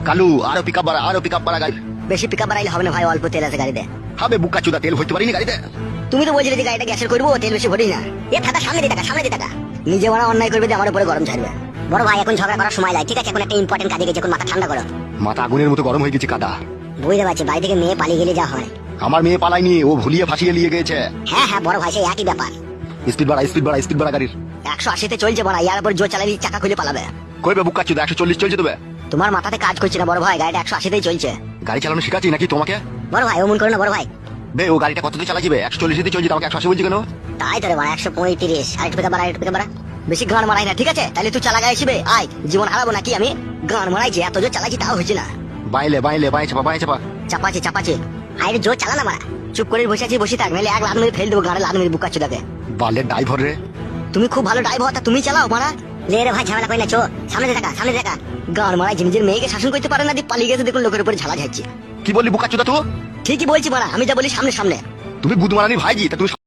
কালু আরো পিকআপ বাড়া গাড়ি। বেশি পিকআপ বাড়াইলে হবে না ভাই, অল্প তেল আছে গাড়িতে। হবে বুকা চুদা, তেল ভরতে পারিনি গাড়িতে। তুমি তো বলছিলে যে গাড়িটা গ্যাসের করবো, তেল বেশি ভরি না। এ থাকা সামনে দিয়ে টাকা, নিজে বড় অন্যায় করবে দিয়ে আমার উপরে গরম ছাড়বে। বড় ভাই এখন ঝগড়া করার সময় নাই, ঠিক আছে? এখন একটা ইম্পর্টেন্ট কাজে গেছে, এখন মাথা ঠান্ডা করো। মাথা আগুনের মতো গরম হয়ে গেছে কাদা। বুঝতে পারছি, বাড়ি থেকে মেয়ে পালিয়ে গেলে যা হয়। আমার মেয়ে পালাইনি, ও ভুলিয়ে ফাঁসিয়ে নিয়ে গেছে। হ্যাঁ বড় ভাই, সেই একই ব্যাপার। স্পিড বাড়া গাড়ির। 180-তে চলছে বড়, ইয়ার উপর জোর চালালে চাকা খুলে পালাবে। কইবে বুকা চুদা 140 চলছে তবে। তোমার মাথাতে কাজ করছে না বড় ভাই, গাড়িটা 180-তেই চলছে। গাড়ি চালানো শিখাচ্ছি নাকি তোমাকে? বড় ভাই অমন করো না বড় ভাই। বে ও গাড়িটা কততে চালাছিবে? 140-তে চলছে, আমাকে 180 বলছি কেন? তাই তো রে বড়, 135। আরেকটু পিকআপ বাড়া। বেশি গান মারাই না, ঠিক আছে? তাহলে তুই চালা গাইছিবে, আয় জীবন হারাবো নাকি আমি? গান মারাইছি, এত জোর চালাচ্ছি তাও হচ্ছে না। বাইলে বাই চাপা। চাপাচ্ছি। আরে জোর চালা না মারা, চুপ করে বসে থাক, নাহলে এক লাখ মেরে ফেল দেবো গাড়ি, লাখ মেরে বুকা চুদাকে। বালের ড্রাইভার রে। তুমি খুব ভালো ড্রাইভার, তা তুমি চালাও মারা। লে রে ভাই, ঝামেলা করি না, চো সামনে দেখা। গান মারাই নিজের মেয়েকে শাসন করতে পারে না, দিয়ে পালিয়ে গেছে, দেখুন লোকের উপরে ঝালা যাচ্ছে। কি বললি বুকা চুদা তুই? ঠিকই বলছি মারা, আমি যা বলি সামনে। তুমি বুধমারানি ভাইজি, তা তুমি